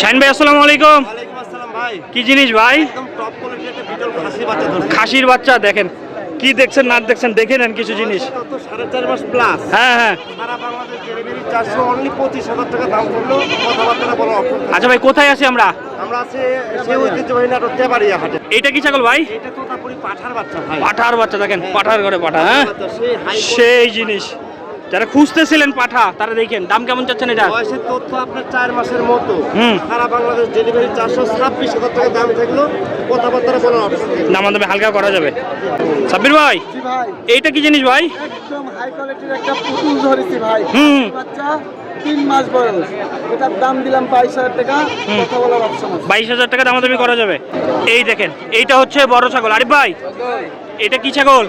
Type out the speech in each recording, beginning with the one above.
শাহিন ভাই আসসালামু আলাইকুম। ওয়ালাইকুম আসসালাম ভাই। কি জিনিস ভাই? একদম টপ কোয়ালিটির একটা বিটল খাসির বাচ্চা ধরছি। খাসির বাচ্চা দেখেন, কি দেখছেন না দেখছেন দেখে নেন কিছু জিনিস। বয়সটা তো 4.5 মাস প্লাস। হ্যাঁ হ্যাঁ। সারা বাংলাদেশ ডেলিভারি 400 অনলি 25,000 টাকা দাম পড়লো। কথাবার্তা বলার অপশন থাকবে। আচ্ছা ভাই, কোথায় আছি আমরা? আমরা আছি সেই ঐতিহ্যবাহী নাটক তেবাড়িয়া হাটে। এইটা কি ছাগল ভাই? এটা তোতাপুরি পাঠার বাচ্চা ভাই। পাঠার বাচ্চা দেখেন, পাঠার ঘরে পাঠা। হ্যাঁ, বাচ্চা, সেই হাই সেই জিনিস। যারা খুঁজতেছিলেন পাঠা তারা দেখেন দাম কেমন চাচ্ছেন এটা? বয়সের তথ্য আপনার 4 মাসের মতো। হুম। সারা বাংলাদেশ ডেলিভারি 426,000 টাকা দাম থাকলো। কথাবার্তা বলার অপশন থাকবে। দাম দামে হালকা করা যাবে। সাব্বির ভাই, জি ভাই, এইটা কি জিনিস ভাই? একদম হাই কোয়ালিটির একটা পুতুল ধরেছি ভাই। হুম। বাচ্চা 3 মাস বয়স। এটার দাম দিলাম 22,000 টাকা। কথা বলার অপশন আছে। 22,000 টাকা দামাদামি করা যাবে। এই দেখেন, এইটা হচ্ছে বড় ছাগল। আরিফ ভাই, এটা কি ছাগল?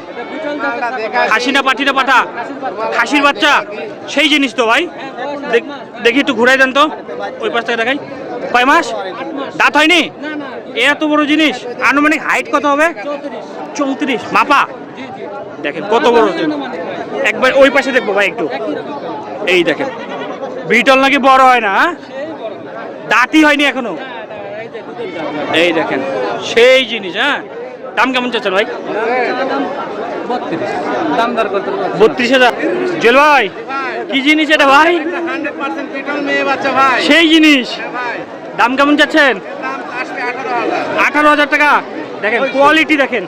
খাসি না পাঠি না পাঠা? খাসির বাচ্চা, সেই জিনিস তো ভাই। দেখি একটু ঘুরাই দেন তো, ওই পাশ থেকে দেখাই। কয় মাস? দাঁত হয়নি? এত বড় জিনিস। আনুমানিক হাইট কত হবে? 34 মাপা। দেখেন কত বড়। একবার ওই পাশে দেখবো ভাই একটু। এই দেখেন, বিটল নাকি বড় হয় না? হ্যাঁ? দাঁতই হয়নি এখনো। এই দেখেন, সেই জিনিস। হ্যাঁ, দাম কেমন চাচ্ছেন ভাই? 32,000। জেল ভাই, কি জিনিস এটা ভাই? 100% বিটল মেয়ে বাচ্চা ভাই। সেই জিনিস। ভাই দাম কেমন চাচ্ছেন? দাম আসবে 18,000। 18,000 টাকা। দেখেন কোয়ালিটি দেখেন।